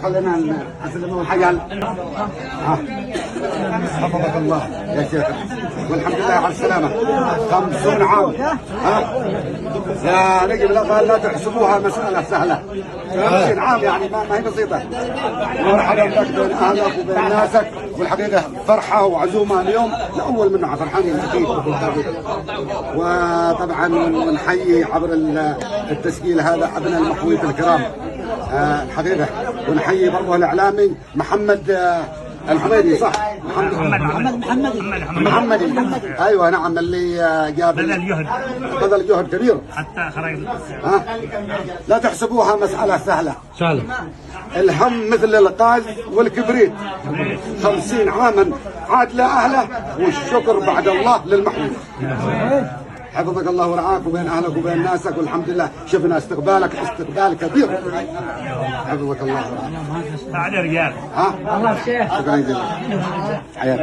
خلينا نسلمه الحيال. حفظك الله يا شيخ، والحمد لله على السلامة. 50 عام. يا نجم لا تحسبوها مسألة سهلة. 50 عام يعني ما هي بسيطة. مرحبا بك بين أهلك وبين ناسك، والحقيقة فرحة وعزومة اليوم لأول من فرحانين أكيد. وطبعا نحيي عبر التسجيل هذا أبناء المحوية الكرام الحقيقة، ونحيي برضه الإعلامي محمد الحميدي، صح؟ محمدي. ايوه نعم، اللي جاب بذل جهد كبير حتى خرج. لا تحسبوها مسألة سهلة. الهم مثل الغاز والكبريت. 50 عاما عاد لأهله، والشكر بعد الله للمحمود. حفظك الله ورعاك وبين اهلك وبين ناسك، والحمد لله شفنا استقبالك استقبال كبير. حفظك الله ورعاك. تعال يا رجال. شكرا جزيلا. حياتك.